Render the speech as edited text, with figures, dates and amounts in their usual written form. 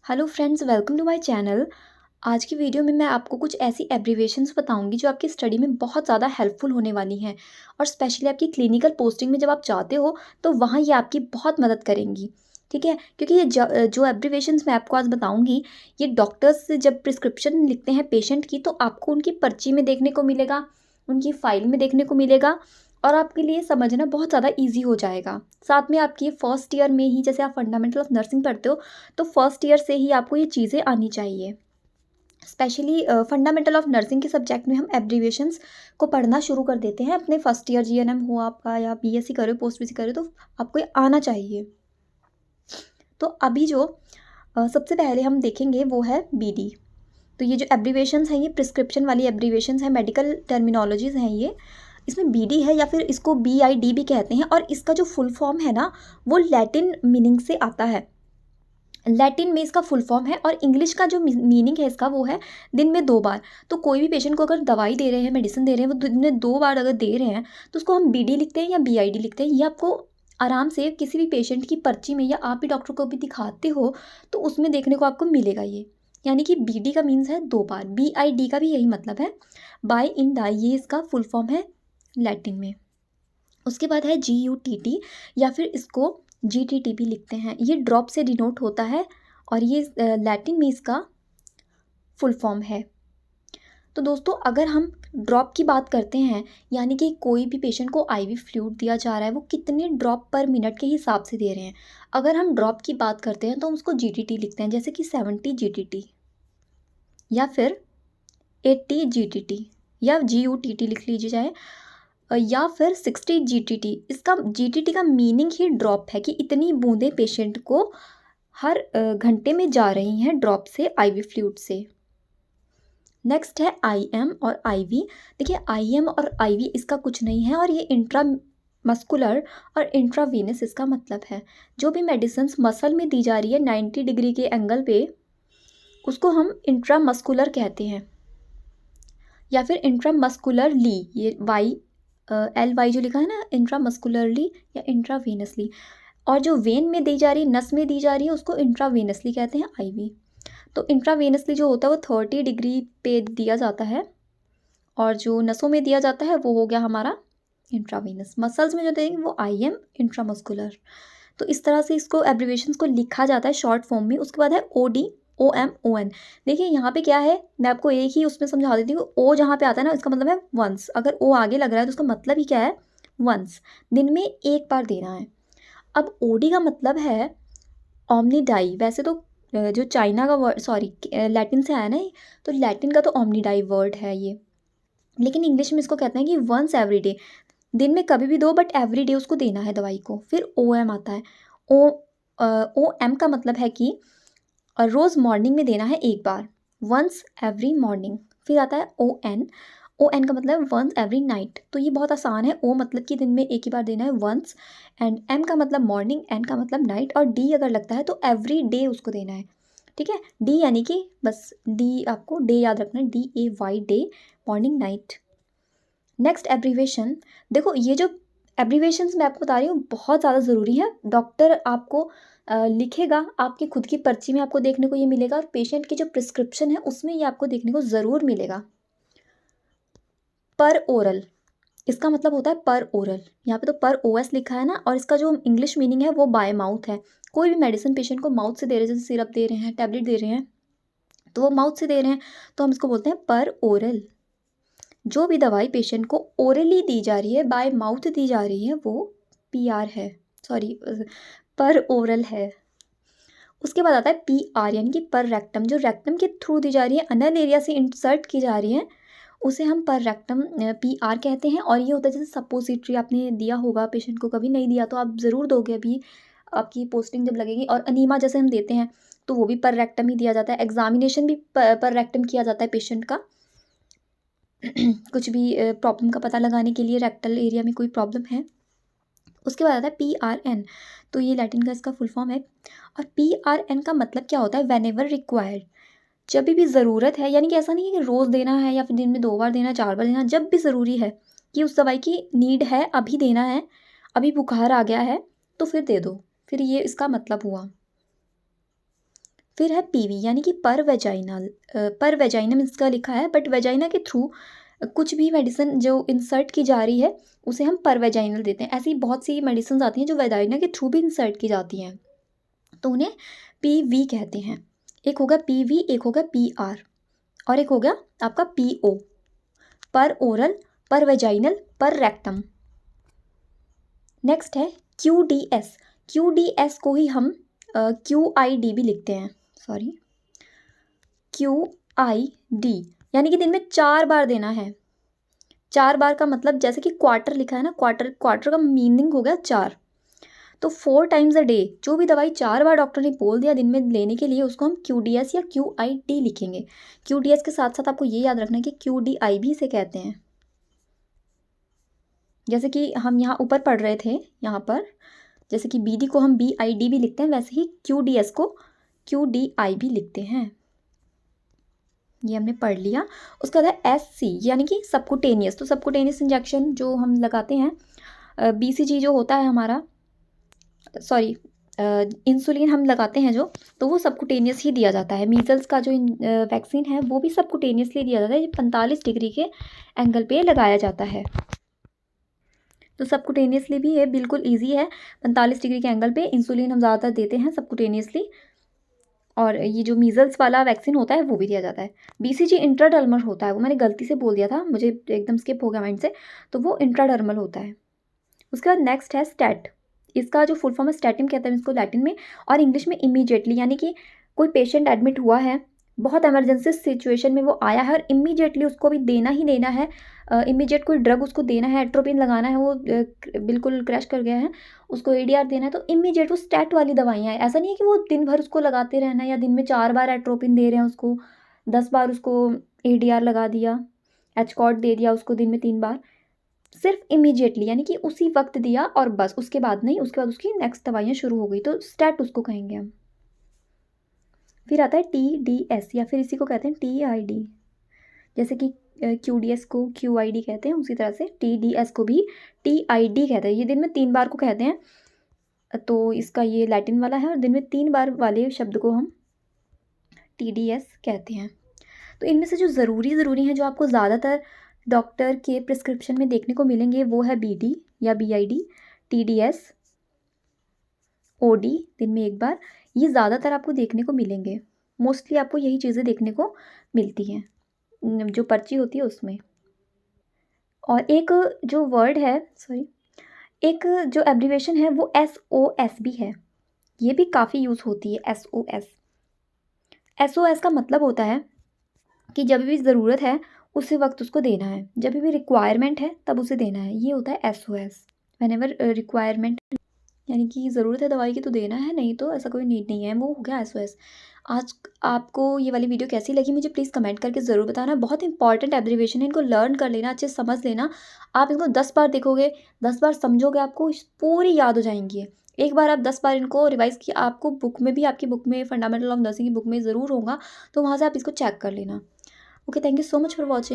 Hello friends, welcome to my channel. आज की video में मैं आपको कुछ ऐसी एब्रीविएशंस बताऊंगी जो आपकी स्टडी में बहुत ज़्यादा हेल्पफुल होने वाली हैं और स्पेशली आपकी क्लिनिकल पोस्टिंग में जब आप जाते हो तो वहाँ ये आपकी बहुत मदद करेंगी। ठीक है, क्योंकि ये जो एब्रीविएशंस मैं आपको आज बताऊंगी, ये डॉक्टर्स जब प्रिस्क्रिप्शन लिखते हैं पेशेंट की तो आपको उनकी पर्ची में देखने को मिलेगा, उनकी फाइल में देखने को मिलेगा और आपके लिए समझना बहुत ज़्यादा ईजी हो जाएगा। साथ में आपकी फर्स्ट ईयर में ही, जैसे आप फंडामेंटल ऑफ नर्सिंग पढ़ते हो, तो फर्स्ट ईयर से ही आपको ये चीज़ें आनी चाहिए। स्पेशली फंडामेंटल ऑफ नर्सिंग के सब्जेक्ट में हम एब्रीविएशंस को पढ़ना शुरू कर देते हैं अपने फर्स्ट ईयर, जीएनएम हो आपका या बीएससी करो, पोस्ट बीएससी करो, तो आपको ये आना चाहिए। तो अभी जो सबसे पहले हम देखेंगे वो है बीडी। तो ये जो एब्रीविएशंस हैं ये प्रिस्क्रिप्शन वाली एब्रीविएशंस हैं, मेडिकल टर्मिनोलॉजीज़ हैं ये। इसमें बीडी है या फिर इसको बीआईडी भी कहते हैं और इसका जो फुल फॉर्म है ना, वो लैटिन मीनिंग से आता है। लैटिन में इसका फुल फॉर्म है और इंग्लिश का जो मीनिंग है इसका वो है दिन में 2 बार। तो कोई भी पेशेंट को अगर दवाई दे रहे हैं, मेडिसिन दे रहे हैं, वो दिन में 2 बार अगर दे रहे हैं तो उसको हम बीडी लिखते हैं या बीआईडी लिखते हैं। ये आपको आराम से किसी भी पेशेंट की पर्ची में या आप भी डॉक्टर को भी दिखाते हो तो उसमें देखने को आपको मिलेगा ये। यानी कि बीडी का मीन्स है 2 बार, बीआईडी का भी यही मतलब है, बाय इन डाई, ये इसका फुल फॉर्म है लैटिन में। उसके बाद है जीयूटीटी या फिर इसको जीटीटी भी लिखते हैं, ये ड्रॉप से डिनोट होता है और ये लैटिन में इसका फुल फॉर्म है। तो दोस्तों, अगर हम ड्रॉप की बात करते हैं, यानी कि कोई भी पेशेंट को आईवी फ्लूइड दिया जा रहा है, वो कितने ड्रॉप पर मिनट के हिसाब से दे रहे हैं। अगर हम ड्रॉप की बात करते हैं तो हम उसको जीटीटी लिखते हैं, जैसे कि 70 जीटीटी या फिर 80 जीटीटी या जीयूटीटी लिख लीजिए चाहे, या फिर 60 जीटीटी। इसका जीटीटी का मीनिंग ही ड्रॉप है कि इतनी बूंदें पेशेंट को हर घंटे में जा रही हैं ड्रॉप से, आईवी फ्लूइड से। नेक्स्ट है आईएम और आईवी। देखिए, आईएम और आईवी इसका कुछ नहीं है और ये इंट्रा मस्कुलर और इंट्रावीनस इसका मतलब है। जो भी मेडिसिन मसल में दी जा रही है 90 डिग्री के एंगल पे, उसको हम इंट्रामस्कुलर कहते हैं या फिर इंट्रामस्कुलरली, ये वाई LY जो लिखा है ना, इंट्रामस्कुलरली या इंट्रावीनसली। और जो वेन में दी जा रही, नस में दी जा रही है, उसको इंट्रावीनसली कहते हैं, आईवी। तो इंट्रावेनसली जो होता है वो 30 डिग्री पे दिया जाता है और जो नसों में दिया जाता है वो हो गया हमारा इंट्रावेनस। मसल्स में जो देंगे वो आईएम, इंट्रामस्कुलर। तो इस तरह से इसको एब्रीविएशंस को लिखा जाता है शॉर्ट फॉर्म में। उसके बाद है ओडी, OM, ON। देखिए यहाँ पे क्या है, मैं आपको एक ही उसमें समझा देती हूँ। ओ जहाँ पे आता है ना, इसका मतलब है वंस। अगर ओ आगे लग रहा है तो उसका मतलब ही क्या है, वंस, दिन में एक बार देना है। अब ओडी का मतलब है ओमनीडाई। वैसे तो जो चाइना का वर्ड, सॉरी लैटिन से आया ना ये, तो लैटिन का तो ओमनीडाई वर्ड है ये, लेकिन इंग्लिश में इसको कहते हैं कि वंस एवरी डे, दिन में कभी भी दो बट एवरी डे उसको देना है दवाई को। फिर OM आता है। ओ OM का मतलब है कि रोज़ मॉर्निंग में देना है एक बार, वंस एवरी मॉर्निंग। फिर आता है ON का मतलब वंस एवरी नाइट। तो ये बहुत आसान है। O मतलब कि दिन में एक ही बार देना है, वंस, एंड M का मतलब मॉर्निंग, N का मतलब नाइट, और D अगर लगता है तो एवरी डे उसको देना है। ठीक है, D यानी कि बस D, आपको डे याद रखना है, DAY, day, morning, night. Next abbreviation. देखो, ये जो एब्रीवेशंस मैं आपको बता रही हूँ बहुत ज़्यादा ज़रूरी है। डॉक्टर आपको लिखेगा, आपकी खुद की पर्ची में आपको देखने को ये मिलेगा और पेशेंट की जो प्रिस्क्रिप्शन है उसमें ये आपको देखने को ज़रूर मिलेगा। पर ओरल, इसका मतलब होता है पर ओरल। यहाँ पे तो पर OS लिखा है ना, और इसका जो इंग्लिश मीनिंग है वो बाय माउथ है। कोई भी मेडिसिन पेशेंट को माउथ से दे रहे हैं, जैसे सिरप दे रहे हैं, टैबलेट दे रहे हैं, तो वो माउथ से दे रहे हैं, तो हम इसको बोलते हैं पर ओरल। जो भी दवाई पेशेंट को ओरली दी जा रही है, बाय माउथ दी जा रही है, वो PR है, सॉरी पर ओरल है। उसके बाद आता है PR यानी कि पर रेक्टम। जो रेक्टम के थ्रू दी जा रही है, अनल एरिया से इंसर्ट की जा रही है, उसे हम पर रेक्टम PR कहते हैं। और ये होता है जैसे सपोजिटरी आपने दिया होगा पेशेंट को, कभी नहीं दिया तो आप ज़रूर दोगे अभी आपकी पोस्टिंग जब लगेगी। और अनीमा जैसे हम देते हैं तो वो भी पर रेक्टम ही दिया जाता है। एग्जामिनेशन भी पर रेक्टम किया जाता है पेशेंट का कुछ भी प्रॉब्लम का पता लगाने के लिए, रेक्टल एरिया में कोई प्रॉब्लम है। उसके बाद आता है PRN। तो ये लैटिन का इसका फुल फॉर्म है। और PRN का मतलब क्या होता है, वेन एवर रिक्वायर्ड, जब भी ज़रूरत है। यानी कि ऐसा नहीं है कि रोज़ देना है या फिर दिन में 2 बार देना है, 4 बार देना है। जब भी ज़रूरी है कि उस दवाई की नीड है, अभी देना है, अभी बुखार आ गया है, तो फिर दे दो। फिर ये इसका मतलब हुआ। फिर है पीवी यानी कि पर वेजाइनल। पर वेजाइनम इसका लिखा है, बट वेजाइना के थ्रू कुछ भी मेडिसिन जो इंसर्ट की जा रही है उसे हम पर वेजाइनल देते हैं। ऐसी बहुत सी मेडिसिन आती हैं जो वेजाइना के थ्रू भी इंसर्ट की जाती हैं, तो उन्हें पीवी कहते हैं। एक होगा पीवी, एक होगा पीआर, और एक हो गया आपका पीओ, पर ओरल, पर वेजाइनल, पर रेक्टम। नेक्स्ट है क्यूडीएस। क्यूडीएस को ही हम क्यूआईडी भी लिखते हैं, सॉरी, क्यूआईडी, यानी कि दिन में 4 बार देना है। 4 बार का मतलब जैसे कि क्वार्टर लिखा है ना, क्वार्टर, क्वार्टर का मीनिंग हो गया 4, तो 4 टाइम्स अ डे। जो भी दवाई 4 बार डॉक्टर ने बोल दिया दिन में लेने के लिए, उसको हम क्यूडीएस या क्यूआईडी लिखेंगे। क्यूडीएस के साथ साथ आपको ये याद रखना है कि क्यूडीआई भी इसे कहते हैं। जैसे कि हम यहाँ ऊपर पढ़ रहे थे, यहाँ पर जैसे कि बीडी को हम बीआईडी भी लिखते हैं, वैसे ही क्यूडीएस को क्यूडीआई भी लिखते हैं। ये हमने पढ़ लिया। उसके बाद है एससी यानी कि सबकुटेनियस। तो सबकुटेनियस इंजेक्शन जो हम लगाते हैं, बीसीजी जो होता है हमारा, सॉरी, इंसुलिन हम लगाते हैं जो, तो वो सबकुटेनियस ही दिया जाता है। मीजल्स का जो वैक्सीन है वो भी सबकुटेनियसली दिया जाता है, 45 डिग्री के एंगल पे लगाया जाता है। तो सबकुटेनियसली भी ये बिल्कुल ईजी है, 45 डिग्री के एंगल पे इंसुलिन हम ज़्यादातर देते हैं सबकुटेनियसली। और ये जो मीजल्स वाला वैक्सीन होता है वो भी दिया जाता है। बीसीजी इंट्राडर्मल होता है, वो मैंने गलती से बोल दिया था, मुझे एकदम स्किप हो गया माइंड से, तो वो इंट्राडर्मल होता है। उसके बाद नेक्स्ट है स्टैट। इसका जो फुल फॉर्म है स्टैटिन कहते हैं इसको लैटिन में, और इंग्लिश में इमीडिएटली, यानी कि कोई पेशेंट एडमिट हुआ है, बहुत इमरजेंसी सिचुएशन में वो आया है और इमीडिएटली उसको भी देना ही देना है, इमीडिएट कोई ड्रग उसको देना है, एट्रोपिन लगाना है, वो बिल्कुल क्रैश कर गया है, उसको एडीआर देना है, तो इमीडिएट वो स्टैट वाली दवाइयाँ हैं। ऐसा नहीं है कि वो दिन भर उसको लगाते रहना है, या दिन में 4 बार एट्रोपिन दे रहे हैं उसको, 10 बार उसको एडीआर लगा दिया, एचकॉर्ड दे दिया उसको दिन में 3 बार। सिर्फ इमीडिएटली यानी कि उसी वक्त दिया और बस, उसके बाद नहीं, उसके बाद उसकी नेक्स्ट दवाइयाँ शुरू हो गई, तो स्टैट उसको कहेंगे हम। फिर आता है टीडीएस, या फिर इसी को कहते हैं टीआईडी। जैसे कि क्यूडीएस को क्यूआईडी कहते हैं, उसी तरह से टीडीएस को भी टीआईडी कहते हैं। ये दिन में 3 बार को कहते हैं, तो इसका ये लैटिन वाला है, और दिन में 3 बार वाले शब्द को हम टीडीएस कहते हैं। तो इनमें से जो ज़रूरी हैं, जो आपको ज़्यादातर डॉक्टर के प्रिस्क्रिप्शन में देखने को मिलेंगे, वो है बीडी या बीआईडी, टीडीएस, ओडी दिन में 1 बार। ये ज़्यादातर आपको देखने को मिलेंगे, मोस्टली आपको यही चीज़ें देखने को मिलती हैं जो पर्ची होती है उसमें। और एक जो वर्ड है, सॉरी, एक जो एब्रीवेशन है वो SOS भी है, ये भी काफ़ी यूज़ होती है, SOS। SOS का मतलब होता है कि जब भी ज़रूरत है उसी वक्त उसको देना है, जब भी रिक्वायरमेंट है तब उसे देना है, ये होता है SOS। व्हेनेवर रिक्वायरमेंट, यानी कि ज़रूरत है दवाई की तो देना है, नहीं तो ऐसा कोई नीड नहीं है, वो हो गया SOS। आज आपको ये वाली वीडियो कैसी लगी मुझे प्लीज़ कमेंट करके ज़रूर बताना। बहुत इंपॉर्टेंट एब्रीवेशन है, इनको लर्न कर लेना, अच्छे से समझ लेना। आप इनको 10 बार देखोगे, 10 बार समझोगे, आपको पूरी याद हो जाएंगी। एक बार आप 10 बार इनको रिवाइज़ किया, आपको बुक में भी, आपकी बुक में फंडामेंटल ऑफ नर्सिंग की बुक में ज़रूर होगा, तो वहाँ से आप इसको चेक कर लेना। Okay, thank you so much for watching.